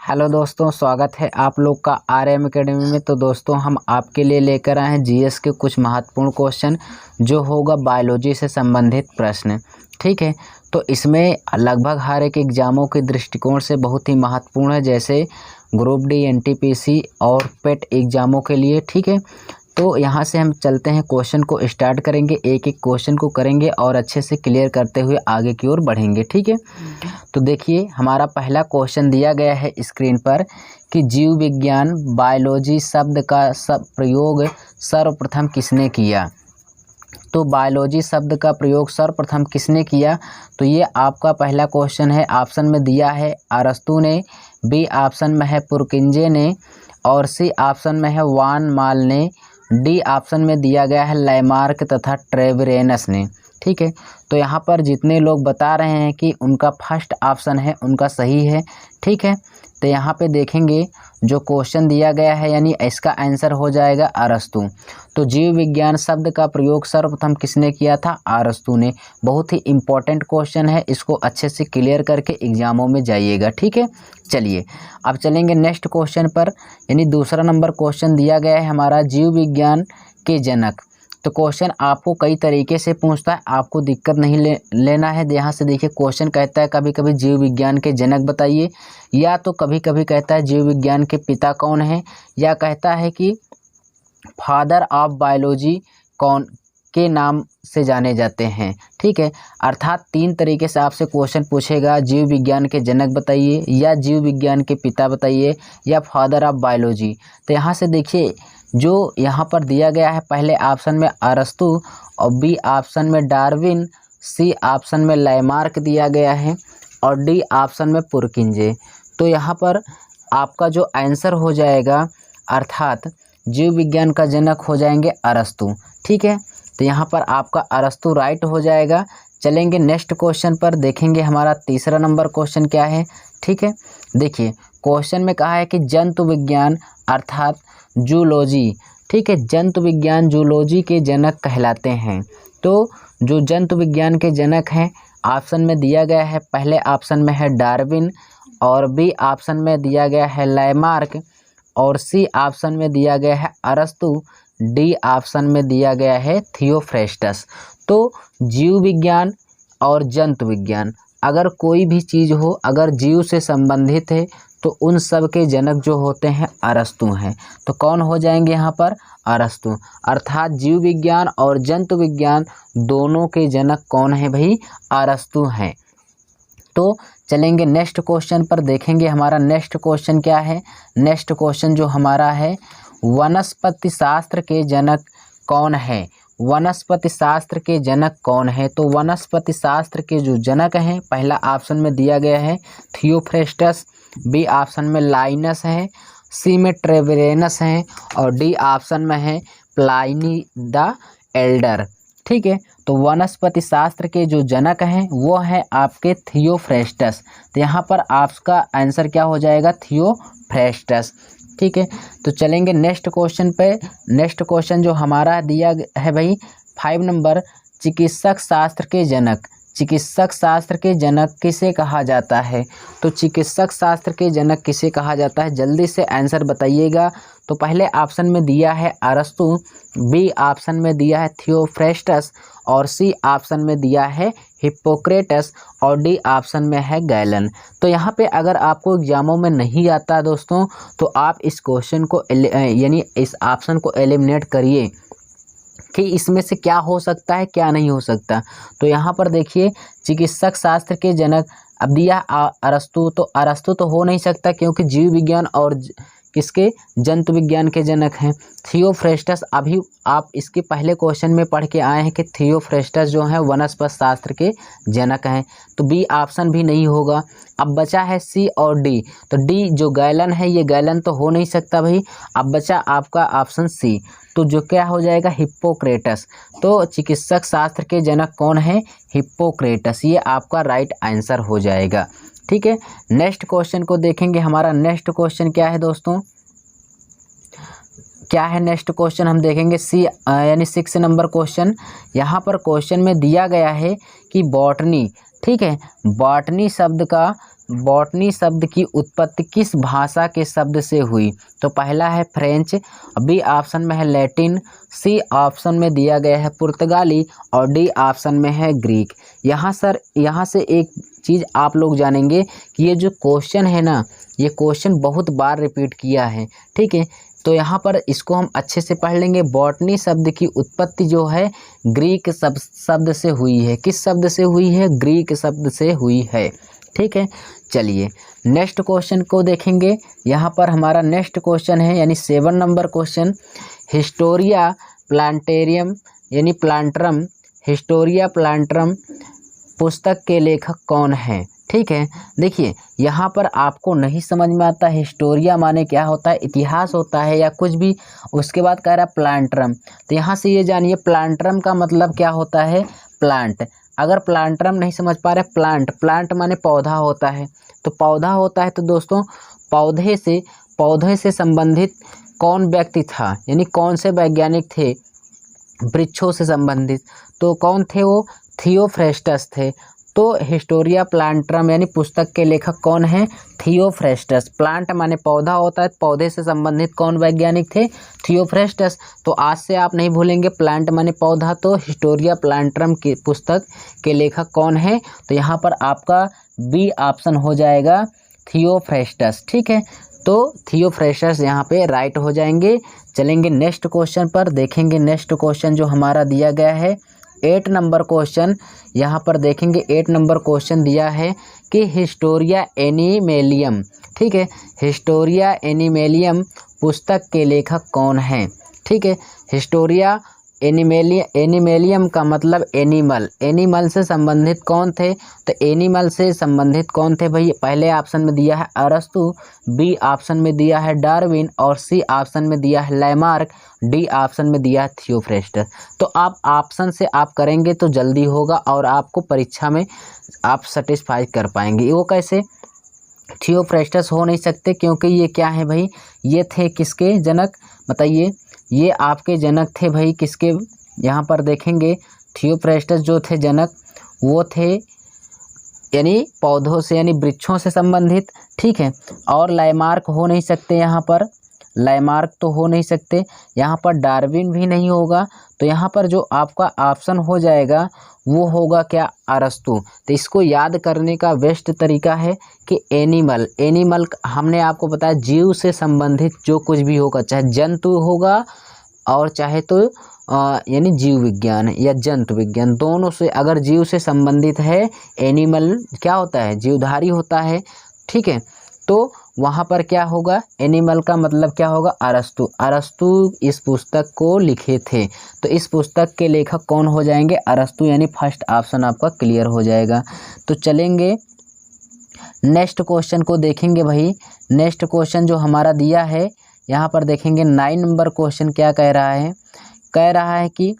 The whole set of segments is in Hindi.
हेलो दोस्तों, स्वागत है आप लोग का आरएम एकेडमी में। तो दोस्तों, हम आपके लिए लेकर आए हैं जीएस के कुछ महत्वपूर्ण क्वेश्चन, जो होगा बायोलॉजी से संबंधित प्रश्न। ठीक है, तो इसमें लगभग हर एक एग्ज़ामों के दृष्टिकोण से बहुत ही महत्वपूर्ण है, जैसे ग्रुप डी, एनटीपीसी और पेट एग्ज़ामों के लिए। ठीक है, तो यहाँ से हम चलते हैं, क्वेश्चन को स्टार्ट करेंगे, एक एक क्वेश्चन को करेंगे और अच्छे से क्लियर करते हुए आगे की ओर बढ़ेंगे। ठीक है, तो देखिए हमारा पहला क्वेश्चन दिया गया है स्क्रीन पर कि जीव विज्ञान बायोलॉजी शब्द का प्रयोग सर्वप्रथम किसने किया। तो बायोलॉजी शब्द का प्रयोग सर्वप्रथम किसने किया, तो ये आपका पहला क्वेश्चन है। ऑप्शन में दिया है अरस्तु ने, बी ऑप्शन में है पुरकिंजे ने, और सी ऑप्शन में है वान माल ने, डी ऑप्शन में दिया गया है लैमार्क तथा ट्रेविरेनस ने। ठीक है, तो यहाँ पर जितने लोग बता रहे हैं कि उनका फर्स्ट ऑप्शन है उनका सही है। ठीक है, तो यहाँ पे देखेंगे जो क्वेश्चन दिया गया है, यानी इसका आंसर हो जाएगा अरस्तु। तो जीव विज्ञान शब्द का प्रयोग सर्वप्रथम किसने किया था, अरस्तु ने। बहुत ही इम्पोर्टेंट क्वेश्चन है, इसको अच्छे से क्लियर करके एग्जामों में जाइएगा। ठीक है, चलिए अब चलेंगे नेक्स्ट क्वेश्चन पर, यानी दूसरा नंबर क्वेश्चन दिया गया है हमारा जीव विज्ञान के जनक। तो क्वेश्चन आपको कई तरीके से पूछता है, आपको दिक्कत नहीं लेना है। यहाँ से देखिए क्वेश्चन कहता है कभी कभी जीव विज्ञान के जनक बताइए, या तो कभी कभी कहता है जीव विज्ञान के पिता कौन है, या कहता है कि फादर ऑफ बायोलॉजी कौन के नाम से जाने जाते हैं। ठीक है, अर्थात तीन तरीके से आपसे क्वेश्चन पूछेगा, जीव विज्ञान के जनक बताइए, या जीव विज्ञान के पिता बताइए, या फादर ऑफ बायोलॉजी। तो यहाँ से देखिए जो यहाँ पर दिया गया है, पहले ऑप्शन में अरस्तु और बी ऑप्शन में डार्विन, सी ऑप्शन में लैमार्क दिया गया है और डी ऑप्शन में पुरकिंजे। तो यहाँ पर आपका जो आंसर हो जाएगा, अर्थात जीव विज्ञान का जनक हो जाएंगे अरस्तु। ठीक है, तो यहाँ पर आपका अरस्तु राइट हो जाएगा। चलेंगे नेक्स्ट क्वेश्चन पर, देखेंगे हमारा तीसरा नंबर क्वेश्चन क्या है। ठीक है, देखिए क्वेश्चन में कहा है कि जंतु विज्ञान अर्थात जूलॉजी, ठीक है, जंतु विज्ञान जूलॉजी के जनक कहलाते हैं। तो जो जंतु विज्ञान के जनक हैं, ऑप्शन में दिया गया है, पहले ऑप्शन में है डार्विन, और बी ऑप्शन में दिया गया है लैमार्क, और सी ऑप्शन में दिया गया है अरस्तु, डी ऑप्शन में दिया गया है थियोफ्रेस्टस। तो जीव विज्ञान और जंतु विज्ञान, अगर कोई भी चीज़ हो, अगर जीव से संबंधित है, तो उन सब के जनक जो होते हैं अरस्तु हैं। तो कौन हो जाएंगे यहाँ पर, अरस्तु। अर्थात जीव विज्ञान और जंतु विज्ञान दोनों के जनक कौन है भाई, अरस्तु हैं। तो चलेंगे नेक्स्ट क्वेश्चन पर, देखेंगे हमारा नेक्स्ट क्वेश्चन क्या है। नेक्स्ट क्वेश्चन जो हमारा है, वनस्पति शास्त्र के जनक कौन है, वनस्पति शास्त्र के जनक कौन है। तो वनस्पति शास्त्र के जो जनक हैं, पहला ऑप्शन में दिया गया है थियोफ्रेस्टस, बी ऑप्शन में लाइनस है, सी में ट्रेविरेनस है, और डी ऑप्शन में है प्लाइनी द एल्डर। ठीक है, तो वनस्पति शास्त्र के जो जनक हैं वो है आपके थियोफ्रेस्टस। तो यहाँ पर आपका आंसर क्या हो जाएगा, थियोफ्रेस्टस। ठीक है, तो चलेंगे नेक्स्ट क्वेश्चन पे। नेक्स्ट क्वेश्चन जो हमारा दिया है भाई 5 नंबर, चिकित्सक शास्त्र के जनक, चिकित्सक शास्त्र के जनक किसे कहा जाता है। तो चिकित्सक शास्त्र के जनक किसे कहा जाता है, जल्दी से आंसर बताइएगा। तो पहले ऑप्शन में दिया है अरस्तु, बी ऑप्शन में दिया है थियोफ्रेस्टस, और सी ऑप्शन में दिया है हिप्पोक्रेटस, और डी ऑप्शन में है गैलन। तो यहाँ पे अगर आपको एग्जामों में नहीं आता दोस्तों, तो आप इस क्वेश्चन को यानी इस ऑप्शन को एलिमिनेट करिए कि इसमें से क्या हो सकता है क्या नहीं हो सकता। तो यहाँ पर देखिए चिकित्सक शास्त्र के जनक अब दिया अरस्तु, तो अरस्तु तो हो नहीं सकता क्योंकि जीव विज्ञान और किसके, जंतु विज्ञान के जनक हैं। थियोफ्रेस्टस अभी आप इसके पहले क्वेश्चन में पढ़ के आए हैं कि थियोफ्रेस्टस जो है वनस्पति शास्त्र के जनक हैं। तो बी ऑप्शन भी नहीं होगा। अब बचा है सी और डी। तो डी जो गैलन है, ये गैलन तो हो नहीं सकता भाई। अब बचा आपका ऑप्शन सी, तो जो क्या हो जाएगा, हिप्पोक्रेटस। तो चिकित्सक शास्त्र के जनक कौन है, हिप्पोक्रेटस। ये आपका राइट आंसर हो जाएगा। ठीक है, नेक्स्ट क्वेश्चन को देखेंगे। हमारा नेक्स्ट क्वेश्चन क्या है दोस्तों, क्या है नेक्स्ट क्वेश्चन, हम देखेंगे सी यानी 6 नंबर क्वेश्चन। यहाँ पर क्वेश्चन में दिया गया है कि बॉटनी, ठीक है, बॉटनी शब्द का बॉटनी शब्द की उत्पत्ति किस भाषा के शब्द से हुई? तो पहला है फ्रेंच, बी ऑप्शन में है लैटिन, सी ऑप्शन में दिया गया है पुर्तगाली और डी ऑप्शन में है ग्रीक। यहाँ से एक चीज़ आप लोग जानेंगे कि ये जो क्वेश्चन है ना, ये क्वेश्चन बहुत बार रिपीट किया है, ठीक है। तो यहाँ पर इसको हम अच्छे से पढ़ लेंगे। बॉटनी शब्द की उत्पत्ति जो है ग्रीक शब्द से हुई है। किस शब्द से हुई है? ग्रीक शब्द से हुई है, ठीक है। चलिए नेक्स्ट क्वेश्चन को देखेंगे। यहाँ पर हमारा नेक्स्ट क्वेश्चन है यानी 7 नंबर क्वेश्चन, हिस्टोरिया प्लांटेरियम यानी प्लांटरम, हिस्टोरिया प्लांटरम पुस्तक के लेखक कौन है? ठीक है, देखिए यहाँ पर आपको नहीं समझ में आता हिस्टोरिया माने क्या होता है, इतिहास होता है या कुछ भी। उसके बाद कह रहा है प्लांटरम, तो यहाँ से ये जानिए प्लांटरम का मतलब क्या होता है, प्लांट। अगर प्लांटरम नहीं समझ पा रहे, प्लांट माने पौधा होता है, तो पौधा होता है तो दोस्तों पौधे से संबंधित कौन व्यक्ति था, यानी कौन से वैज्ञानिक थे वृक्षों से संबंधित, तो कौन थे वो? थियोफ्रेस्टस थे। तो हिस्टोरिया प्लांटरम यानी पुस्तक के लेखक कौन है? थियोफ्रेस्टस। प्लांट माने पौधा होता है, पौधे से संबंधित कौन वैज्ञानिक थे? थियोफ्रेस्टस। तो आज से आप नहीं भूलेंगे प्लांट माने पौधा, तो हिस्टोरिया प्लांटरम की पुस्तक के लेखक कौन है? तो यहाँ पर आपका बी ऑप्शन हो जाएगा थियोफ्रेस्टस, ठीक है। तो थियोफ्रेस्टस यहाँ पे राइट हो जाएंगे। चलेंगे नेक्स्ट क्वेश्चन पर, देखेंगे नेक्स्ट क्वेश्चन जो हमारा दिया गया है 8 नंबर क्वेश्चन। यहाँ पर देखेंगे 8 नंबर क्वेश्चन दिया है कि हिस्टोरिया एनिमेलियम, ठीक है, हिस्टोरिया एनिमेलियम पुस्तक के लेखक कौन है? ठीक है, हिस्टोरिया एनिमेलियम का मतलब एनिमल से संबंधित कौन थे? तो एनिमल से संबंधित कौन थे भाई? पहले ऑप्शन में दिया है अरस्तु, बी ऑप्शन में दिया है डार्विन और सी ऑप्शन में दिया है लैमार्क, डी ऑप्शन में दिया है थियोफ्रेस्टस। तो आप ऑप्शन से आप करेंगे तो जल्दी होगा और आपको परीक्षा में आप सेटिस्फाई कर पाएंगे। वो कैसे? थियोफ्रेस्टस हो नहीं सकते क्योंकि ये क्या है भाई, ये थे किसके जनक बताइए? ये आपके जनक थे भाई किसके? यहाँ पर देखेंगे थियोफ्रेस्टस जो थे जनक वो थे यानी पौधों से यानी वृक्षों से संबंधित, ठीक है। और लैमार्क हो नहीं सकते, यहाँ पर लैमार्क तो हो नहीं सकते, यहाँ पर डार्विन भी नहीं होगा। तो यहाँ पर जो आपका ऑप्शन हो जाएगा वो होगा क्या? अरस्तु। तो इसको याद करने का बेस्ट तरीका है कि एनिमल हमने आपको बताया जीव से संबंधित जो कुछ भी होगा, चाहे जंतु होगा और चाहे तो यानी जीव विज्ञान या जंतु विज्ञान, दोनों से अगर जीव से संबंधित है एनिमल क्या होता है? जीवधारी होता है, ठीक है। तो वहाँ पर क्या होगा? एनिमल का मतलब क्या होगा? अरस्तु इस पुस्तक को लिखे थे। तो इस पुस्तक के लेखक कौन हो जाएंगे? अरस्तु, यानी फर्स्ट ऑप्शन आपका क्लियर हो जाएगा। तो चलेंगे नेक्स्ट क्वेश्चन को देखेंगे भाई। नेक्स्ट क्वेश्चन जो हमारा दिया है यहाँ पर देखेंगे 9 नंबर क्वेश्चन क्या कह रहा है? कह रहा है कि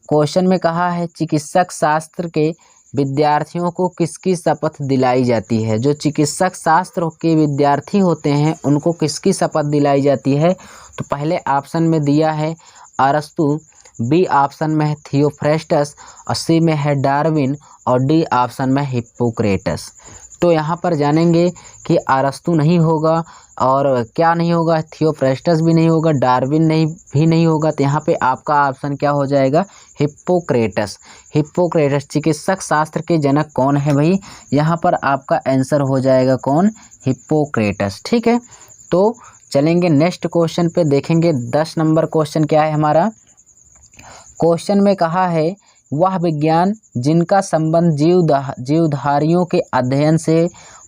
क्वेश्चन में कहा है चिकित्सक शास्त्र के विद्यार्थियों को किसकी शपथ दिलाई जाती है? जो चिकित्सक शास्त्र के विद्यार्थी होते हैं उनको किसकी शपथ दिलाई जाती है? तो पहले ऑप्शन में दिया है अरस्तु, बी ऑप्शन में है थियोफ्रेस्टस और सी में है डार्विन और डी ऑप्शन में हिप्पोक्रेटस। तो यहाँ पर जानेंगे कि अरस्तु नहीं होगा और क्या नहीं होगा? थियोफ्रेस्टस भी नहीं होगा, डार्विन भी नहीं होगा। तो यहाँ पे आपका ऑप्शन क्या हो जाएगा? हिप्पोक्रेटस। हिप्पोक्रेटस चिकित्सक शास्त्र के जनक कौन है भाई? यहाँ पर आपका आंसर हो जाएगा कौन? हिप्पोक्रेटस, ठीक है। तो चलेंगे नेक्स्ट क्वेश्चन पे, देखेंगे 10 नंबर क्वेश्चन क्या है हमारा। क्वेश्चन में कहा है वह विज्ञान जिनका संबंध जीवधारियों के अध्ययन से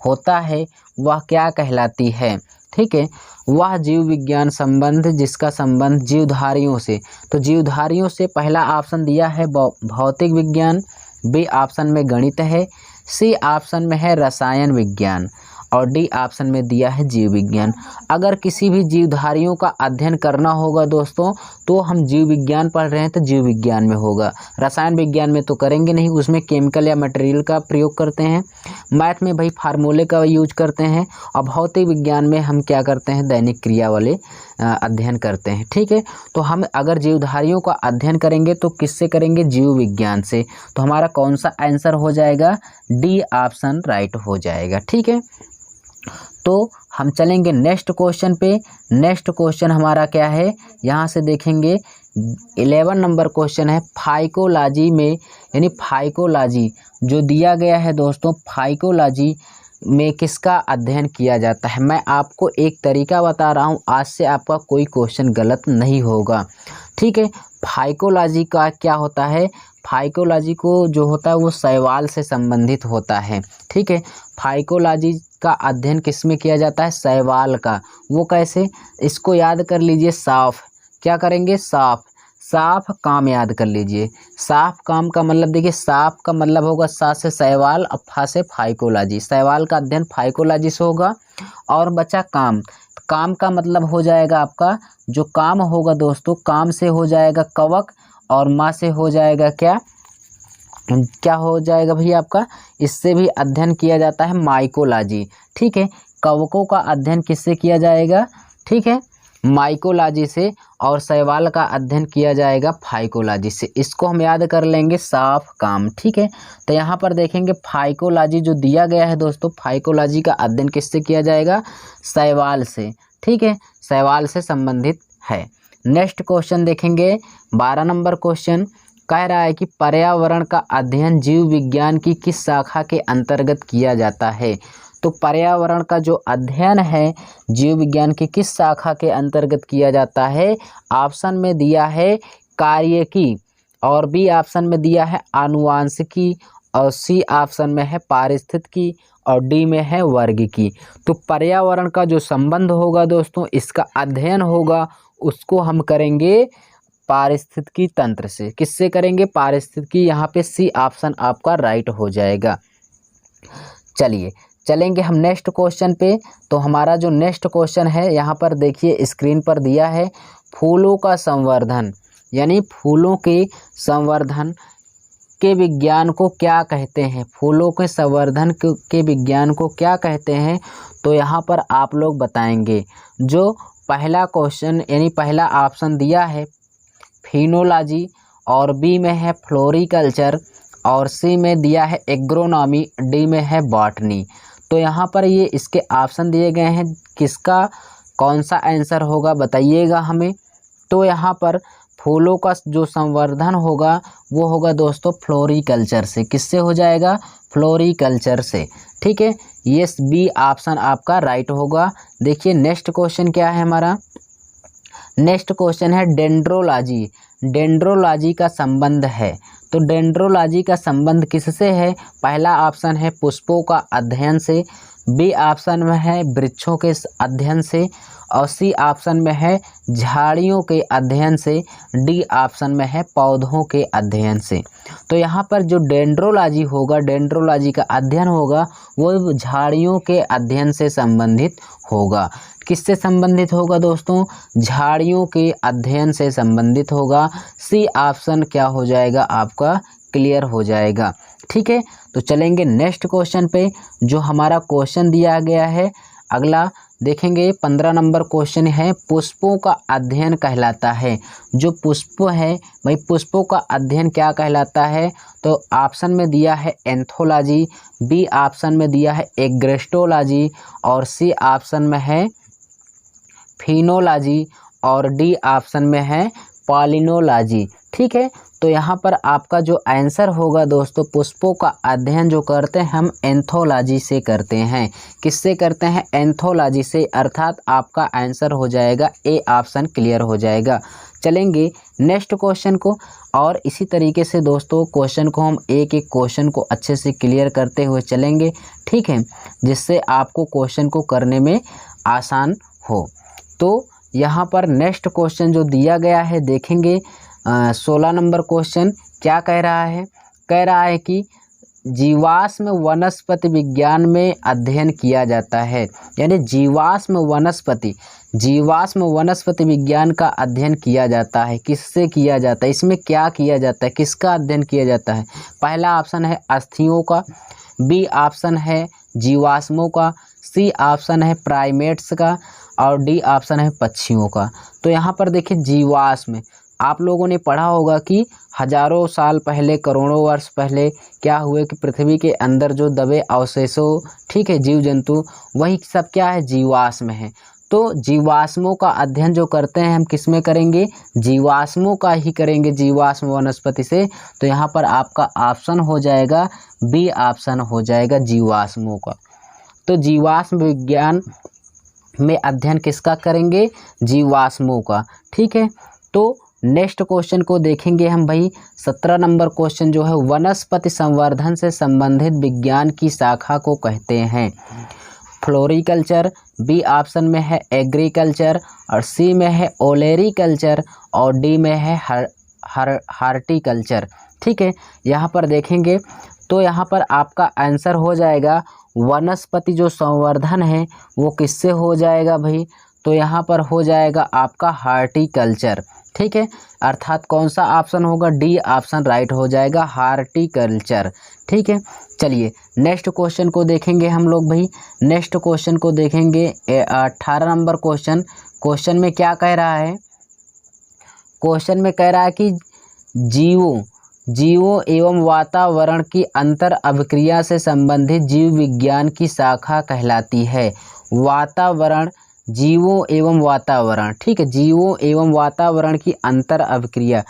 होता है वह क्या कहलाती है? ठीक है, वह जीव विज्ञान संबंध जिसका संबंध जीवधारियों से। तो जीवधारियों से पहला ऑप्शन दिया है भौतिक विज्ञान, बी ऑप्शन में गणित है, सी ऑप्शन में है रसायन विज्ञान और डी ऑप्शन में दिया है जीव विज्ञान। अगर किसी भी जीवधारियों का अध्ययन करना होगा दोस्तों तो हम जीव विज्ञान पढ़ रहे हैं तो जीव विज्ञान में होगा, रसायन विज्ञान में तो करेंगे नहीं, उसमें केमिकल या मटेरियल का प्रयोग करते हैं। मैथ में भाई फार्मूले का यूज करते हैं। और भौतिक विज्ञान में हम क्या करते हैं, दैनिक क्रिया वाले अध्ययन करते हैं। ठीक है, तो हम अगर जीवधारियों का अध्ययन करेंगे तो किससे करेंगे, जीव विज्ञान से। तो हमारा कौन सा आंसर हो जाएगा, डी ऑप्शन राइट हो जाएगा। ठीक है, तो हम चलेंगे नेक्स्ट क्वेश्चन पे। नेक्स्ट क्वेश्चन हमारा क्या है, यहाँ से देखेंगे 11 नंबर क्वेश्चन है फाइकोलॉजी में, यानी फाइकोलॉजी जो दिया गया है दोस्तों, फाइकोलॉजी में किसका अध्ययन किया जाता है। मैं आपको एक तरीका बता रहा हूँ, आज से आपका कोई क्वेश्चन गलत नहीं होगा। ठीक है, फाइकोलॉजी का क्या होता है, फाइकोलॉजी को जो होता है वो शैवाल से संबंधित होता है। ठीक है, फाइकोलॉजी का अध्ययन किस में किया जाता है, शैवाल का। वो कैसे, इसको याद कर लीजिए, साफ क्या करेंगे, साफ साफ काम याद कर लीजिए। साफ काम का मतलब देखिए, साफ का मतलब होगा सा से शैवाल, फा से फाइकोलॉजी, शैवाल का अध्ययन फाइकोलॉजी से होगा। और बचा काम, काम का मतलब हो जाएगा आपका, जो काम होगा दोस्तों, काम से हो जाएगा कवक, और माँ से हो जाएगा क्या क्या हो जाएगा भैया आपका, इससे भी अध्ययन किया जाता है माइकोलॉजी। ठीक है, कवकों का अध्ययन किससे किया जाएगा, ठीक है, माइकोलॉजी से। और शैवाल का अध्ययन किया जाएगा फाइकोलॉजी से। इसको हम याद कर लेंगे, साफ काम। ठीक है, तो यहाँ पर देखेंगे फाइकोलॉजी जो दिया गया है दोस्तों, फाइकोलॉजी का अध्ययन किससे किया जाएगा, शैवाल से। ठीक है, शैवाल से संबंधित है। नेक्स्ट क्वेश्चन देखेंगे 12 नंबर क्वेश्चन कह रहा है कि पर्यावरण का अध्ययन जीव विज्ञान की किस शाखा के अंतर्गत किया जाता है। तो पर्यावरण का जो अध्ययन है जीव विज्ञान की किस शाखा के अंतर्गत किया जाता है। ऑप्शन में दिया है कार्यकी, और बी ऑप्शन में दिया है आनुवांशिकी, और सी ऑप्शन में है पारिस्थितिकी, और डी में है वर्गिकी। तो पर्यावरण का जो संबंध होगा दोस्तों, इसका अध्ययन होगा, उसको हम करेंगे पारिस्थितिकी तंत्र से। किससे करेंगे, पारिस्थितिकी। यहाँ पे सी ऑप्शन आपका राइट हो जाएगा। चलिए चलेंगे हम नेक्स्ट क्वेश्चन पे। तो हमारा जो नेक्स्ट क्वेश्चन है यहाँ पर देखिए स्क्रीन पर दिया है, फूलों का संवर्धन, यानी फूलों के संवर्धन के विज्ञान को क्या कहते हैं, फूलों के संवर्धन के विज्ञान को क्या कहते हैं। तो यहाँ पर आप लोग बताएंगे। जो पहला क्वेश्चन यानी पहला ऑप्शन दिया है फिनोलॉजी, और बी में है फ्लोरिकल्चर, और सी में दिया है एग्रोनॉमी, डी में है बॉटनी। तो यहाँ पर ये इसके ऑप्शन दिए गए हैं, किसका कौन सा आंसर होगा बताइएगा हमें। तो यहाँ पर फूलों का जो संवर्धन होगा वो होगा दोस्तों फ्लोरिकल्चर से। किससे हो जाएगा, फ्लोरिकल्चर से। ठीक है, ये बी ऑप्शन आपका राइट होगा। देखिए नेक्स्ट क्वेश्चन क्या है हमारा, नेक्स्ट क्वेश्चन है डेंड्रोलॉजी। डेंड्रोलॉजी का संबंध है, तो डेंड्रोलॉजी का संबंध किससे है। पहला ऑप्शन है पुष्पों का अध्ययन से, बी ऑप्शन में है वृक्षों के अध्ययन से, और सी ऑप्शन में है झाड़ियों के अध्ययन से, डी ऑप्शन में है पौधों के अध्ययन से। तो यहाँ पर जो डेंड्रोलॉजी होगा, डेंड्रोलॉजी का अध्ययन होगा, वो झाड़ियों के अध्ययन से संबंधित होगा। किससे संबंधित होगा दोस्तों, झाड़ियों के अध्ययन से संबंधित होगा। सी ऑप्शन क्या हो जाएगा आपका, क्लियर हो जाएगा। ठीक है, तो चलेंगे नेक्स्ट क्वेश्चन पे। जो हमारा क्वेश्चन दिया गया है अगला देखेंगे 15 नंबर क्वेश्चन है, पुष्पों का अध्ययन कहलाता है। जो पुष्प है भाई, पुष्पों का अध्ययन क्या कहलाता है। तो ऑप्शन में दिया है एंथोलॉजी, बी ऑप्शन में दिया है एग्रेस्टोलॉजी, और सी ऑप्शन में है फिनोलॉजी, और डी ऑप्शन में है पॉलिनोलॉजी। ठीक है, तो यहाँ पर आपका जो आंसर होगा दोस्तों, पुष्पों का अध्ययन जो करते हैं हम एंथोलॉजी से करते हैं। किससे करते हैं, एंथोलॉजी से, अर्थात आपका आंसर हो जाएगा ए ऑप्शन, क्लियर हो जाएगा। चलेंगे नेक्स्ट क्वेश्चन को, और इसी तरीके से दोस्तों क्वेश्चन को हम एक एक क्वेश्चन को अच्छे से क्लियर करते हुए चलेंगे। ठीक है, जिससे आपको क्वेश्चन को करने में आसान हो। तो यहाँ पर नेक्स्ट क्वेश्चन जो दिया गया है देखेंगे 16 नंबर क्वेश्चन क्या कह रहा है। कह रहा है कि जीवाश्म वनस्पति विज्ञान में अध्ययन किया जाता है। यानी जीवाश्म वनस्पति विज्ञान का अध्ययन किया जाता है। किससे किया जाता है, इसमें क्या किया जाता है, किसका अध्ययन किया जाता है? पहला ऑप्शन है अस्थियों का, बी ऑप्शन है जीवाश्मों का, सी ऑप्शन है प्राइमेट्स का और डी ऑप्शन है पक्षियों का। तो यहाँ पर देखिए जीवाश्म, आप लोगों ने पढ़ा होगा कि हजारों साल पहले, करोड़ों वर्ष पहले क्या हुए कि पृथ्वी के अंदर जो दबे अवशेषों, ठीक है, जीव जंतु, वही सब क्या है, जीवाश्म है। तो जीवाश्मों का अध्ययन जो करते हैं हम किस में करेंगे, जीवाश्मों का ही करेंगे, जीवाश्म वनस्पति से। तो यहाँ पर आपका ऑप्शन हो जाएगा बी ऑप्शन हो जाएगा जीवाश्मों का। तो जीवाश्म विज्ञान में अध्ययन किसका करेंगे, जीवाश्मों का। ठीक है, तो नेक्स्ट क्वेश्चन को देखेंगे हम भाई। 17 नंबर क्वेश्चन जो है, वनस्पति संवर्धन से संबंधित विज्ञान की शाखा को कहते हैं। फ्लोरिकल्चर, बी ऑप्शन में है एग्रीकल्चर और सी में है ओलेरिकल्चर और डी में है हार्टिकल्चर। ठीक है, यहाँ पर देखेंगे तो यहाँ पर आपका आंसर हो जाएगा वनस्पति जो संवर्धन है वो किससे हो जाएगा भाई, तो यहाँ पर हो जाएगा आपका हार्टिकल्चर। ठीक है, अर्थात कौन सा ऑप्शन होगा, डी ऑप्शन राइट हो जाएगा, हार्टिकल्चर। ठीक है, चलिए नेक्स्ट क्वेश्चन को देखेंगे हम लोग भाई। नेक्स्ट क्वेश्चन को देखेंगे 18 नंबर क्वेश्चन में क्या कह रहा है, क्वेश्चन में कह रहा है कि जीवों एवं वातावरण की अंतर अभिक्रिया से संबंधित जीव विज्ञान की शाखा कहलाती है। वातावरण, जीवों एवं वातावरण, ठीक है, जीवों एवं वातावरण की अंतर अभिक्रिया।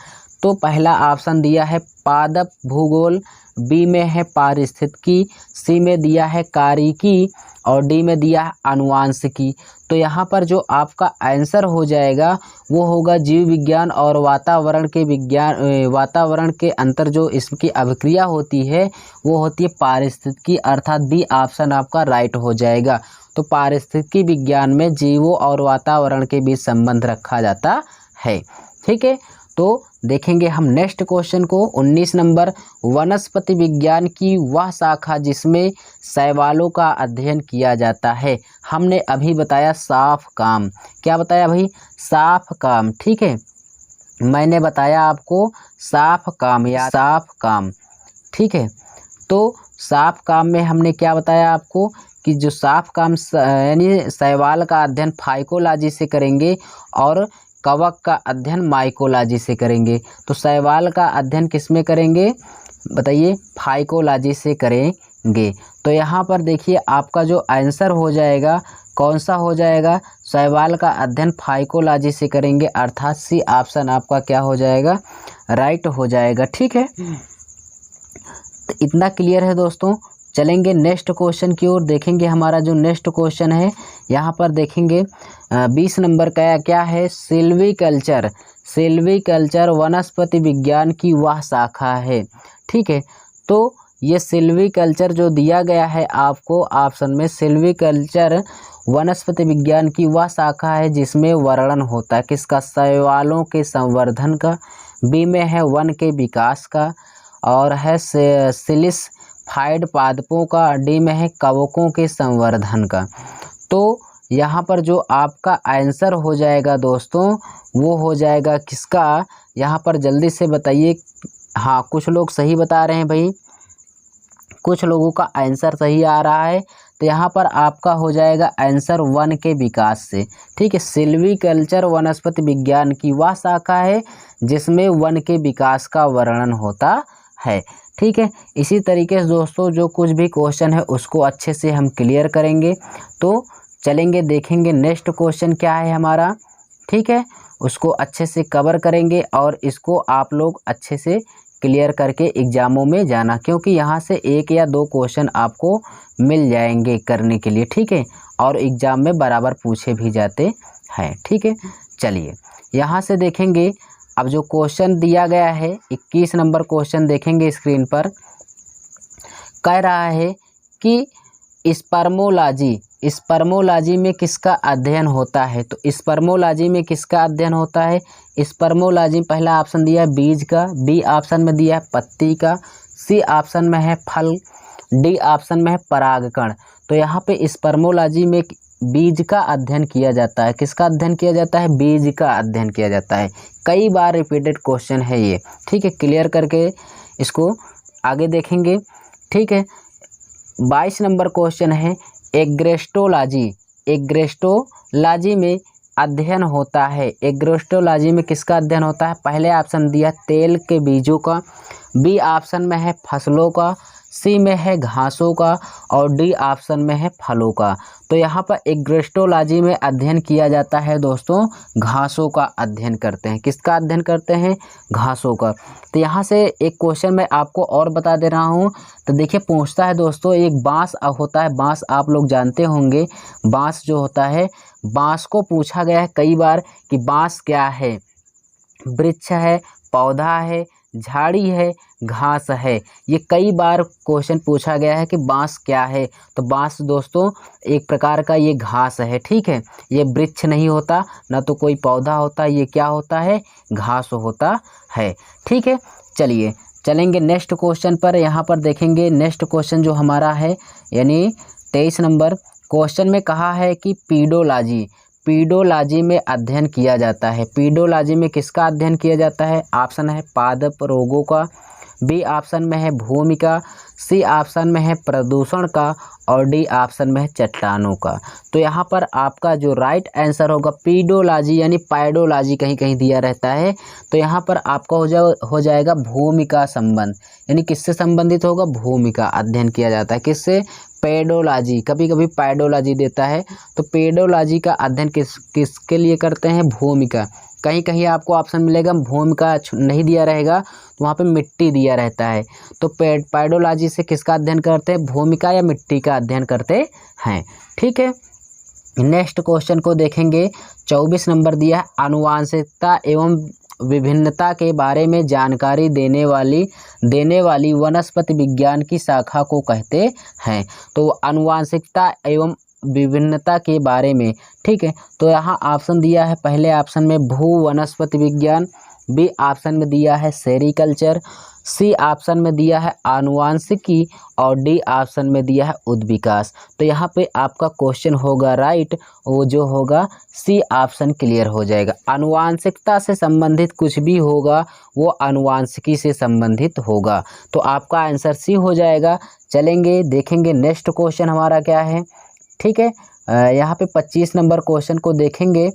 तो पहला ऑप्शन दिया है पादप भूगोल, बी में है पारिस्थितिकी, सी में दिया है कारिकी और डी में दिया है आनुवांशिकी। तो यहाँ पर जो आपका आंसर हो जाएगा वो होगा जीव विज्ञान और वातावरण के अंतर जो इसकी अभिक्रिया होती है वो होती है पारिस्थितिकी, अर्थात बी ऑप्शन आपका राइट हो जाएगा। तो पारिस्थितिकी विज्ञान में जीवों और वातावरण के बीच संबंध रखा जाता है। ठीक है, तो देखेंगे हम नेक्स्ट क्वेश्चन को 19 नंबर, वनस्पति विज्ञान की वह शाखा जिसमें शैवालों का अध्ययन किया जाता है। हमने अभी बताया साफ काम, क्या बताया भाई, साफ काम। ठीक है, मैंने बताया आपको साफ काम या साफ काम। ठीक है, तो साफ काम में हमने क्या बताया आपको कि जो साफ काम यानी शैवाल का अध्ययन फाइकोलॉजी से करेंगे और कवक का अध्ययन माइकोलॉजी से करेंगे। तो शैवाल का अध्ययन किस में करेंगे बताइए, फाइकोलॉजी से करेंगे। तो यहाँ पर देखिए आपका जो आंसर हो जाएगा कौन सा हो जाएगा, शैवाल का अध्ययन फाइकोलॉजी से करेंगे, अर्थात सी ऑप्शन आपका क्या हो जाएगा, राइट हो जाएगा। ठीक है, तो इतना क्लियर है दोस्तों। चलेंगे नेक्स्ट क्वेश्चन की ओर, देखेंगे हमारा जो नेक्स्ट क्वेश्चन है यहाँ पर देखेंगे 20 नंबर का क्या है, सिल्वीकल्चर वनस्पति विज्ञान की वह शाखा है। ठीक है, तो ये सिल्वीकल्चर जो दिया गया है आपको ऑप्शन में, सिल्वीकल्चर वनस्पति विज्ञान की वह शाखा है जिसमें वर्णन होता है किसका, शैवालों के संवर्धन का, बी में है वन के विकास का और है सिलिस फाइड पादपों का, डी में है कवकों के संवर्धन का। तो यहाँ पर जो आपका आंसर हो जाएगा दोस्तों वो हो जाएगा किसका, यहाँ पर जल्दी से बताइए। हाँ, कुछ लोग सही बता रहे हैं भाई, कुछ लोगों का आंसर सही आ रहा है। तो यहाँ पर आपका हो जाएगा आंसर वन के विकास से। ठीक है, सिल्वीकल्चर वनस्पति विज्ञान की वह शाखा है जिसमें वन के विकास का वर्णन होता है। ठीक है, इसी तरीके से दोस्तों जो कुछ भी क्वेश्चन है उसको अच्छे से हम क्लियर करेंगे। तो चलेंगे देखेंगे नेक्स्ट क्वेश्चन क्या है हमारा। ठीक है, उसको अच्छे से कवर करेंगे और इसको आप लोग अच्छे से क्लियर करके एग्ज़ामों में जाना, क्योंकि यहाँ से एक या दो क्वेश्चन आपको मिल जाएंगे करने के लिए। ठीक है, और एग्ज़ाम में बराबर पूछे भी जाते हैं। ठीक है, चलिए यहाँ से देखेंगे अब जो क्वेश्चन दिया गया है 21 नंबर क्वेश्चन देखेंगे स्क्रीन पर। कह रहा है कि स्पर्मोलॉजी में किसका अध्ययन होता है। तो स्पर्मोलॉजी में किसका अध्ययन होता है, स्पर्मोलॉजी पहला ऑप्शन दिया है बीज का, बी ऑप्शन में दिया है पत्ती का, सी ऑप्शन में है फल, डी ऑप्शन में है परागकण। तो यहाँ पे स्पर्मोलॉजी में बीज का अध्ययन किया जाता है। किसका अध्ययन किया जाता है? बीज का अध्ययन किया जाता है। कई बार रिपीटेड क्वेश्चन है ये, ठीक है। क्लियर करके इसको आगे देखेंगे, ठीक है। 22 नंबर क्वेश्चन है एग्रेस्टोलॉजी। एग्रेस्टोलॉजी में अध्ययन होता है। एग्रेस्टोलॉजी में किसका अध्ययन होता है? पहले ऑप्शन दिया तेल के बीजों का, बी ऑप्शन में है फसलों का, सी में है घासों का और डी ऑप्शन में है फलों का। तो यहाँ पर एग्रेस्टोलॉजी में अध्ययन किया जाता है दोस्तों, घासों का अध्ययन करते हैं। किसका अध्ययन करते हैं? घासों का। तो यहाँ से एक क्वेश्चन मैं आपको और बता दे रहा हूँ। तो देखिए पूछता है दोस्तों, एक बांस होता है, बांस आप लोग जानते होंगे। बांस जो होता है, बांस को पूछा गया है कई बार कि बांस क्या है? वृक्ष है, पौधा है, झाड़ी है, घास है। ये कई बार क्वेश्चन पूछा गया है कि बांस क्या है। तो बांस दोस्तों एक प्रकार का ये घास है, ठीक है। ये वृक्ष नहीं होता, ना तो कोई पौधा होता, ये क्या होता है? घास होता है, ठीक है। चलिए चलेंगे नेक्स्ट क्वेश्चन पर। यहाँ पर देखेंगे नेक्स्ट क्वेश्चन जो हमारा है, यानी 23 नंबर क्वेश्चन में कहा है कि पीडोलॉजी, पीडोलॉजी में अध्ययन किया जाता है। पीडोलॉजी में किसका अध्ययन किया जाता है? ऑप्शन है पादप रोगों का, बी ऑप्शन में है भूमि का, सी ऑप्शन में है प्रदूषण का और डी ऑप्शन में है चट्टानों का। तो यहाँ पर आपका जो राइट आंसर होगा पीडोलॉजी, यानी पाइडोलॉजी कहीं कहीं दिया रहता है। तो यहाँ पर आपका हो जाएगा भूमि का संबंध, यानी किससे संबंधित होगा? भूमि का अध्ययन किया जाता है। किससे? पेडोलॉजी, कभी कभी पाइडोलॉजी देता है। तो पेडोलॉजी का अध्ययन किसके लिए करते हैं? भूमि का। कहीं कहीं आपको ऑप्शन मिलेगा भूमि का नहीं दिया रहेगा, तो वहाँ पे मिट्टी दिया रहता है। तो पाइडोलॉजी से किसका अध्ययन करते हैं? भूमि का या मिट्टी का अध्ययन करते हैं, ठीक है। नेक्स्ट क्वेश्चन को देखेंगे। 24 नंबर दिया है आनुवांशिकता एवं विभिन्नता के बारे में जानकारी देने वाली वनस्पति विज्ञान की शाखा को कहते हैं। तो आनुवांशिकता एवं विभिन्नता के बारे में, ठीक है। तो यहाँ ऑप्शन दिया है, पहले ऑप्शन में भू वनस्पति विज्ञान, बी ऑप्शन में दिया है सेरिकल्चर, सी ऑप्शन में दिया है आनुवांशिकी और डी ऑप्शन में दिया है उद्विकास। तो यहाँ पे आपका क्वेश्चन होगा राइट, वो जो होगा सी ऑप्शन क्लियर हो जाएगा। आनुवांशिकता से संबंधित कुछ भी होगा वो आनुवांशिकी से संबंधित होगा। तो आपका आंसर सी हो जाएगा। चलेंगे देखेंगे नेक्स्ट क्वेश्चन हमारा क्या है, ठीक है। यहाँ पे 25 नंबर क्वेश्चन को देखेंगे।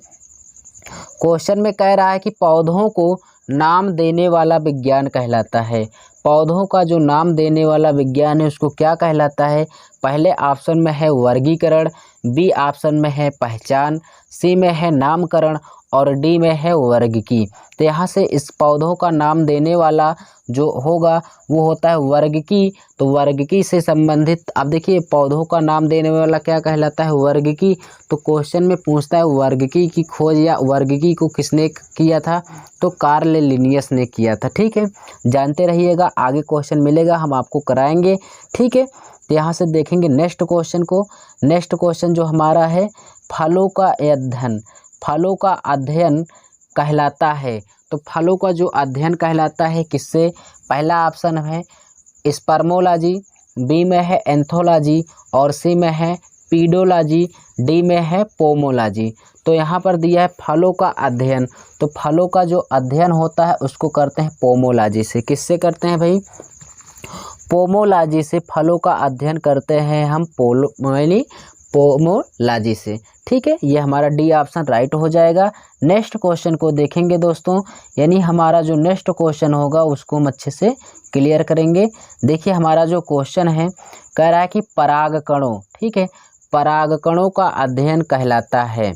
क्वेश्चन में कह रहा है कि पौधों को नाम देने वाला विज्ञान कहलाता है। पौधों का जो नाम देने वाला विज्ञान है उसको क्या कहलाता है? पहले ऑप्शन में है वर्गीकरण, बी ऑप्शन में है पहचान, सी में है नामकरण और डी में है वर्गीकी। तो यहाँ से इस पौधों का नाम देने वाला जो होगा वो होता है वर्गीकी। तो वर्गीकी से संबंधित, अब देखिए पौधों का नाम देने वाला क्या कहलाता है? वर्गीकी। तो क्वेश्चन में पूछता है वर्गीकी की खोज या वर्गीकी को किसने किया था? तो कार्ल लिनियस ने किया था, ठीक है। जानते रहिएगा, आगे क्वेश्चन मिलेगा हम आपको कराएंगे, ठीक है। तो यहाँ से देखेंगे नेक्स्ट क्वेश्चन को। नेक्स्ट क्वेश्चन जो हमारा है फलों का अध्ययन, फलों का अध्ययन कहलाता है। तो फलों का जो अध्ययन कहलाता है किससे? पहला ऑप्शन है स्पर्मोलॉजी, बी में है एंथोलॉजी और सी में है पीडोलॉजी, डी में है पोमोलॉजी। तो यहाँ पर दिया है फलों का अध्ययन। तो फलों का जो अध्ययन होता है उसको करते हैं पोमोलॉजी से। किससे करते हैं भाई? पोमोलॉजी से फलों का अध्ययन करते हैं हम पोमोलॉजी से, ठीक है। ये हमारा डी ऑप्शन राइट हो जाएगा। नेक्स्ट क्वेश्चन को देखेंगे दोस्तों, यानी हमारा जो नेक्स्ट क्वेश्चन होगा उसको हम अच्छे से क्लियर करेंगे। देखिए हमारा जो क्वेश्चन है कह रहा है कि परागकणों, ठीक है, परागकणों का अध्ययन कहलाता है।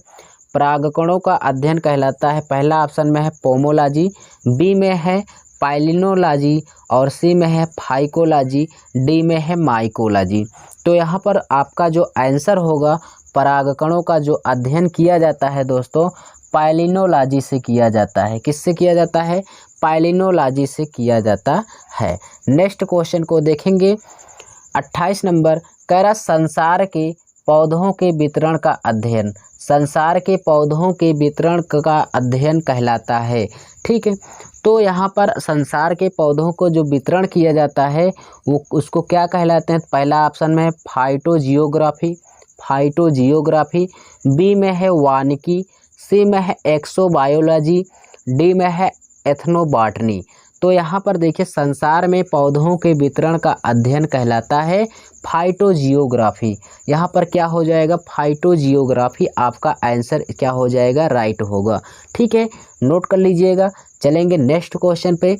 परागकणों का अध्ययन कहलाता है, पहला ऑप्शन में है पोमोलॉजी, बी में है पाइलिनोलॉजी और सी में है फाइकोलॉजी, डी में है माइकोलॉजी। तो यहाँ पर आपका जो आंसर होगा परागकणों का जो अध्ययन किया जाता है दोस्तों पाइलिनोलॉजी से किया जाता है। किससे किया जाता है? पाइलिनोलॉजी से किया जाता है। नेक्स्ट क्वेश्चन को देखेंगे। 28 नंबर कह रहा संसार के पौधों के वितरण का अध्ययन, संसार के पौधों के वितरण का अध्ययन कहलाता है, ठीक है। तो यहाँ पर संसार के पौधों को जो वितरण किया जाता है वो उसको क्या कहलाते हैं? पहला ऑप्शन में है फाइटोजियोग्राफी, फाइटोजियोग्राफी, बी में है वानिकी, सी में है एक्सोबायोलॉजी, डी में है एथनोबॉटनी। तो यहाँ पर देखिए संसार में पौधों के वितरण का अध्ययन कहलाता है फाइटोजियोग्राफी। यहाँ पर क्या हो जाएगा? फाइटोजियोग्राफी आपका आंसर क्या हो जाएगा? राइट होगा। ठीक है, नोट कर लीजिएगा। चलेंगे नेक्स्ट क्वेश्चन पे।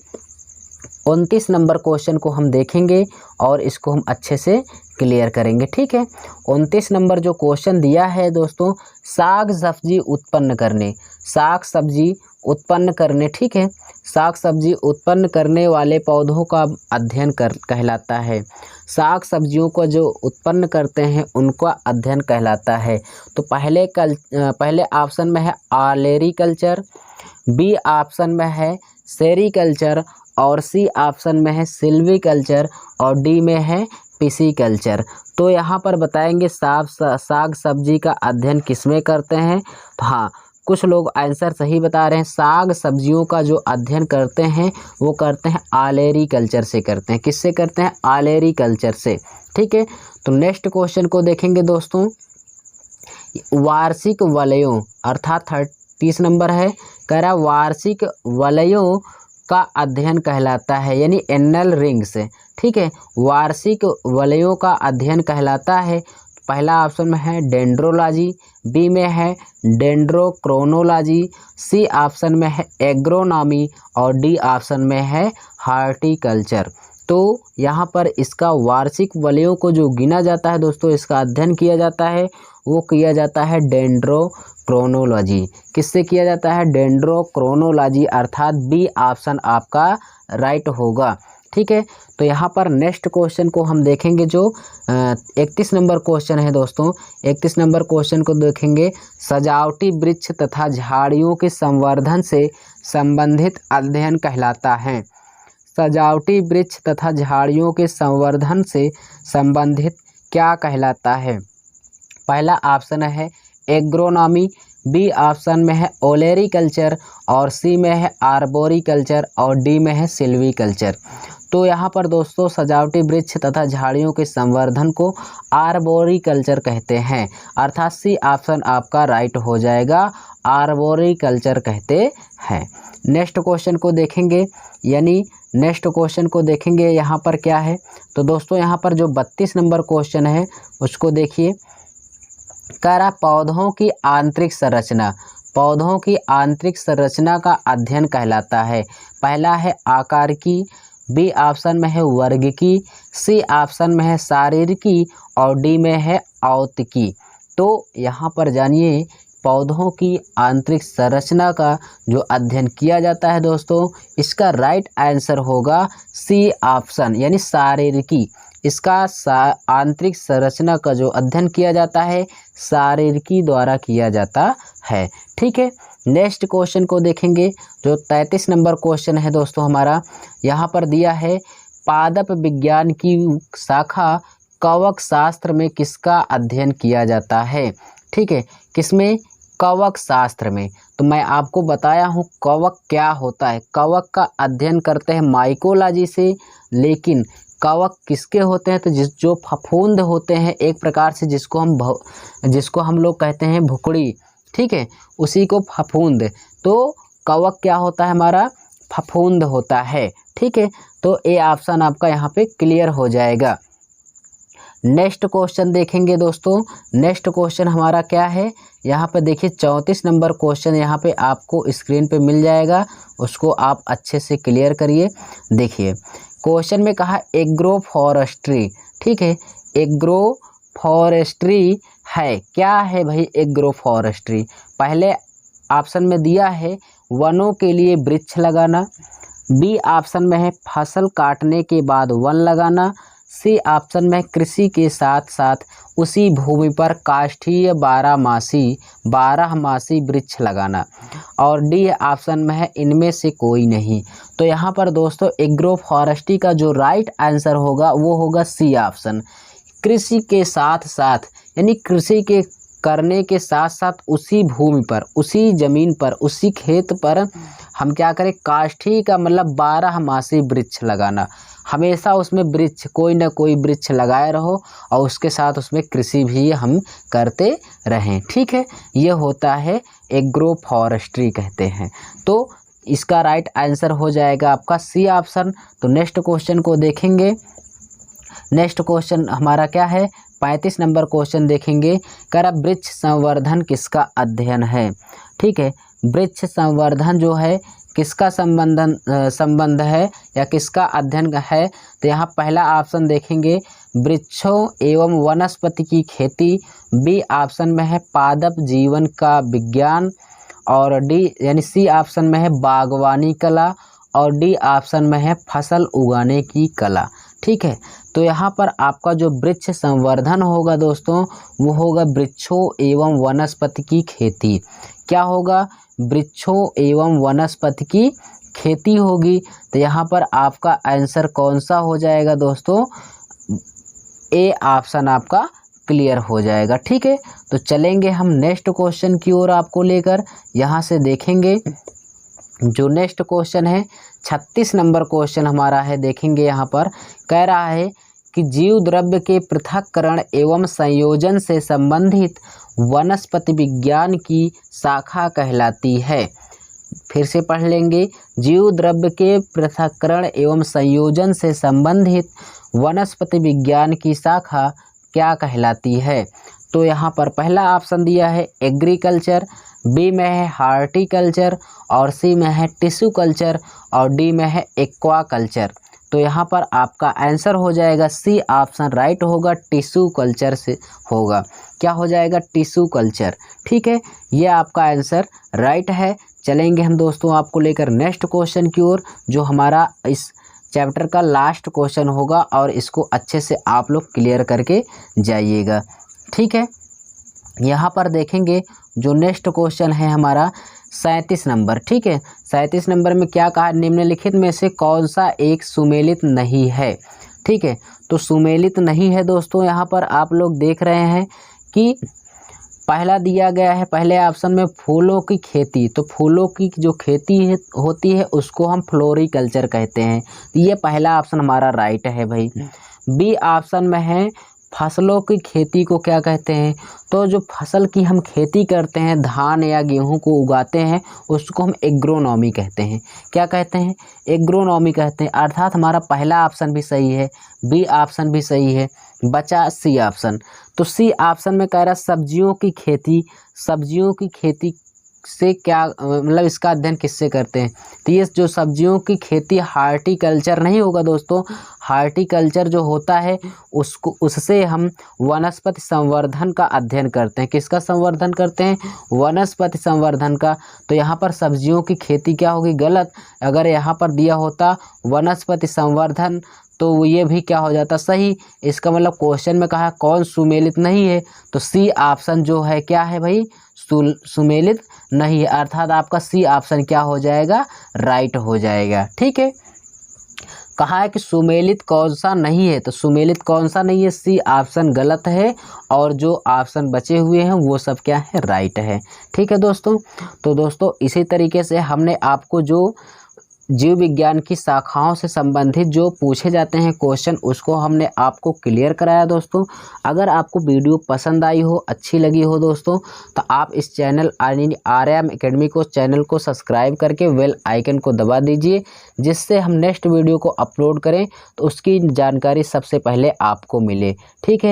29 नंबर क्वेश्चन को हम देखेंगे और इसको हम अच्छे से क्लियर करेंगे। ठीक है, 29 नंबर जो क्वेश्चन दिया है दोस्तों, साग सब्जी उत्पन्न करने, साग सब्जी उत्पन्न करने, ठीक है, साग सब्जी उत्पन्न करने वाले पौधों का अध्ययन कहलाता है। साग सब्जियों को जो उत्पन्न करते हैं उनका अध्ययन कहलाता है। तो पहले ऑप्शन में है ऑलेरीकल्चर, बी ऑप्शन में है सेरीकल्चर और सी ऑप्शन में है सिल्वीकल्चर और डी में है पिसीकल्चर। तो यहाँ पर बताएंगे साग सब्जी का अध्ययन किसमें करते हैं? तो हाँ, कुछ लोग आंसर सही बता रहे हैं। साग सब्जियों का जो अध्ययन करते हैं वो करते हैं ऑलेरीकल्चर से करते हैं। किससे करते हैं? ऑलेरीकल्चर से। ठीक है, तो नेक्स्ट क्वेश्चन को देखेंगे दोस्तों। वार्षिक वलयों अर्थात 30 नंबर है, कह रहा वार्षिक वलयों का अध्ययन कहलाता है, यानी एनल रिंग्स। ठीक है, वार्षिक वलयों का अध्ययन कहलाता है। पहला ऑप्शन में है डेंड्रोलॉजी, बी में है डेंड्रोक्रोनोलॉजी, सी ऑप्शन में है एग्रोनॉमी और डी ऑप्शन में है हार्टिकल्चर। तो यहाँ पर इसका वार्षिक वलयों को जो गिना जाता है दोस्तों, इसका अध्ययन किया जाता है, वो किया जाता है डेंड्रोक्रोनोलॉजी। किससे किया जाता है? डेंड्रोक्रोनोलॉजी, अर्थात बी ऑप्शन आपका राइट होगा। ठीक है, तो यहाँ पर नेक्स्ट क्वेश्चन को हम देखेंगे जो 31 नंबर क्वेश्चन है दोस्तों। 31 नंबर क्वेश्चन को देखेंगे। सजावटी वृक्ष तथा झाड़ियों के संवर्धन से संबंधित अध्ययन कहलाता है। सजावटी वृक्ष तथा झाड़ियों के संवर्धन से संबंधित क्या कहलाता है? पहला ऑप्शन है एग्रोनॉमी, बी ऑप्शन में है ओलेरीकल्चर और सी में है आर्बोरिकल्चर और डी में है सिल्वीकल्चर। तो यहाँ पर दोस्तों सजावटी वृक्ष तथा झाड़ियों के संवर्धन को आर्बोरिकल्चर कहते हैं, अर्थात सी ऑप्शन आपका राइट हो जाएगा, आर्बोरिकल्चर कहते हैं। नेक्स्ट क्वेश्चन को देखेंगे, यानी नेक्स्ट क्वेश्चन को देखेंगे यहाँ पर क्या है। तो दोस्तों यहाँ पर जो 32 नंबर क्वेश्चन है उसको देखिए। कह रहा पौधों की आंतरिक संरचना, पौधों की आंतरिक संरचना का अध्ययन कहलाता है। पहला है आकारिकी, बी ऑप्शन में है वर्गिकी, सी ऑप्शन में है शारीरिकी और डी में है औतिकी। तो यहाँ पर जानिए पौधों की आंतरिक संरचना का जो अध्ययन किया जाता है दोस्तों, इसका राइट आंसर होगा सी ऑप्शन, यानी शारीरिकी। इसका आंतरिक संरचना का जो अध्ययन किया जाता है शारीरिकी द्वारा किया जाता है। ठीक है, नेक्स्ट क्वेश्चन को देखेंगे जो 33 नंबर क्वेश्चन है दोस्तों हमारा। यहाँ पर दिया है पादप विज्ञान की शाखा कवक शास्त्र में किसका अध्ययन किया जाता है? ठीक है, किसमें? कवक शास्त्र में। तो मैं आपको बताया हूँ कवक क्या होता है। कवक का अध्ययन करते हैं माइकोलॉजी से, लेकिन कवक किसके होते हैं? तो जो फफूंद होते हैं एक प्रकार से, जिसको हम लोग कहते हैं भुकड़ी। ठीक है, उसी को फफूंद। तो कवक क्या होता है हमारा? फफूंद होता है। ठीक है, तो ए ऑप्शन आपका यहाँ पे क्लियर हो जाएगा। नेक्स्ट क्वेश्चन देखेंगे दोस्तों। नेक्स्ट क्वेश्चन हमारा क्या है? यहाँ पे देखिए 34 नंबर क्वेश्चन यहाँ पे आपको स्क्रीन पे मिल जाएगा, उसको आप अच्छे से क्लियर करिए। देखिए क्वेश्चन में कहा एग्रो फॉरेस्ट्री। ठीक है, एग्रो फॉरेस्ट्री है क्या है भाई? एग्रो फॉरेस्ट्री पहले ऑप्शन में दिया है वनों के लिए वृक्ष लगाना, बी ऑप्शन में है फसल काटने के बाद वन लगाना, सी ऑप्शन में कृषि के साथ साथ उसी भूमि पर काष्ठीय बारहमासी वृक्ष लगाना, और डी ऑप्शन में है इनमें से कोई नहीं। तो यहाँ पर दोस्तों एग्रो फॉरेस्ट्री का जो राइट आंसर होगा वो होगा सी ऑप्शन, कृषि के साथ साथ, यानी कृषि के करने के साथ साथ उसी भूमि पर, उसी ज़मीन पर, उसी खेत पर हम क्या करें, काष्ठी का मतलब 12 मासी वृक्ष लगाना। हमेशा उसमें वृक्ष, कोई ना कोई वृक्ष लगाए रहो और उसके साथ उसमें कृषि भी हम करते रहें। ठीक है, ये होता है एग्रो फॉरेस्ट्री कहते हैं। तो इसका राइट आंसर हो जाएगा आपका सी ऑप्शन। तो नेक्स्ट क्वेश्चन को देखेंगे। नेक्स्ट क्वेश्चन हमारा क्या है, 35 नंबर क्वेश्चन देखेंगे। कह रहा वृक्ष संवर्धन किसका अध्ययन है। ठीक है, वृक्ष संवर्धन जो है किसका संबंध है या किसका अध्ययन है। तो यहाँ पहला ऑप्शन देखेंगे वृक्षों एवं वनस्पति की खेती, बी ऑप्शन में है पादप जीवन का विज्ञान, और डी यानी सी ऑप्शन में है बागवानी कला, और डी ऑप्शन में है फसल उगाने की कला। ठीक है, तो यहाँ पर आपका जो वृक्ष संवर्धन होगा दोस्तों वो होगा वृक्षों एवं वनस्पति की खेती। क्या होगा, वृक्षों एवं वनस्पति की खेती होगी। तो यहाँ पर आपका आंसर कौन सा हो जाएगा दोस्तों, ए ऑप्शन आपका क्लियर हो जाएगा। ठीक है, तो चलेंगे हम नेक्स्ट क्वेश्चन की ओर आपको लेकर। यहाँ से देखेंगे जो नेक्स्ट क्वेश्चन है 36 नंबर क्वेश्चन हमारा है। देखेंगे यहाँ पर कह रहा है कि जीव द्रव्य के पृथक्करण एवं संयोजन से संबंधित वनस्पति विज्ञान की शाखा कहलाती है। फिर से पढ़ लेंगे, जीव द्रव्य के पृथक्करण एवं संयोजन से संबंधित वनस्पति विज्ञान की शाखा क्या कहलाती है। तो यहाँ पर पहला ऑप्शन दिया है एग्रीकल्चर, बी में है हार्टिकल्चर, और सी में है टिश्यू कल्चर, और डी में है एक्वाकल्चर। तो यहाँ पर आपका आंसर हो जाएगा सी ऑप्शन राइट होगा, टिश्यू कल्चर से होगा। क्या हो जाएगा, टिश्यू कल्चर। ठीक है, ये आपका आंसर राइट है। चलेंगे हम दोस्तों आपको लेकर नेक्स्ट क्वेश्चन की ओर, जो हमारा इस चैप्टर का लास्ट क्वेश्चन होगा, और इसको अच्छे से आप लोग क्लियर करके जाइएगा। ठीक है, यहाँ पर देखेंगे जो नेक्स्ट क्वेश्चन है हमारा 37 नंबर। ठीक है, 37 नंबर में क्या कहा, निम्नलिखित में से कौन सा एक सुमेलित नहीं है। ठीक है, तो सुमेलित नहीं है दोस्तों, यहाँ पर आप लोग देख रहे हैं कि पहला दिया गया है पहले ऑप्शन में फूलों की खेती। तो फूलों की जो खेती होती है उसको हम फ्लोरिकल्चर कहते हैं। तो ये पहला ऑप्शन हमारा राइट है भाई। बी ऑप्शन में है फसलों की खेती को क्या कहते हैं, तो जो फसल की हम खेती करते हैं, धान या गेहूं को उगाते हैं, उसको हम एग्रोनॉमी कहते हैं। क्या कहते हैं, एग्रोनॉमी कहते हैं। अर्थात हमारा पहला ऑप्शन भी सही है, बी ऑप्शन भी सही है, बचा सी ऑप्शन। तो सी ऑप्शन में कह रहा सब्जियों की खेती। सब्जियों की खेती से क्या मतलब इसका अध्ययन किससे करते हैं। तो ये जो सब्जियों की खेती हार्टिकल्चर नहीं होगा दोस्तों, हार्टिकल्चर जो होता है उससे हम वनस्पति संवर्धन का अध्ययन करते हैं। किसका संवर्धन करते हैं, वनस्पति संवर्धन का। तो यहाँ पर सब्जियों की खेती क्या होगी, गलत। अगर यहाँ पर दिया होता वनस्पति संवर्धन तो ये भी क्या हो जाता, सही। इसका मतलब क्वेश्चन में कहा कौन सुमेलित नहीं है, तो सी ऑप्शन जो है क्या है भाई, सुमेलित नहीं है। अर्थात आपका सी ऑप्शन क्या हो जाएगा, राइट हो जाएगा। ठीक है, कहा है कि सुमेलित कौन सा नहीं है, तो सुमेलित कौन सा नहीं है, सी ऑप्शन गलत है, और जो ऑप्शन बचे हुए हैं वो सब क्या है, राइट है। ठीक है दोस्तों, तो दोस्तों इसी तरीके से हमने आपको जो जीव विज्ञान की शाखाओं से संबंधित जो पूछे जाते हैं क्वेश्चन, उसको हमने आपको क्लियर कराया दोस्तों। अगर आपको वीडियो पसंद आई हो, अच्छी लगी हो दोस्तों, तो आप इस चैनल आर्यम एकेडमी को चैनल को सब्सक्राइब करके बेल आइकन को दबा दीजिए, जिससे हम नेक्स्ट वीडियो को अपलोड करें तो उसकी जानकारी सबसे पहले आपको मिले। ठीक है।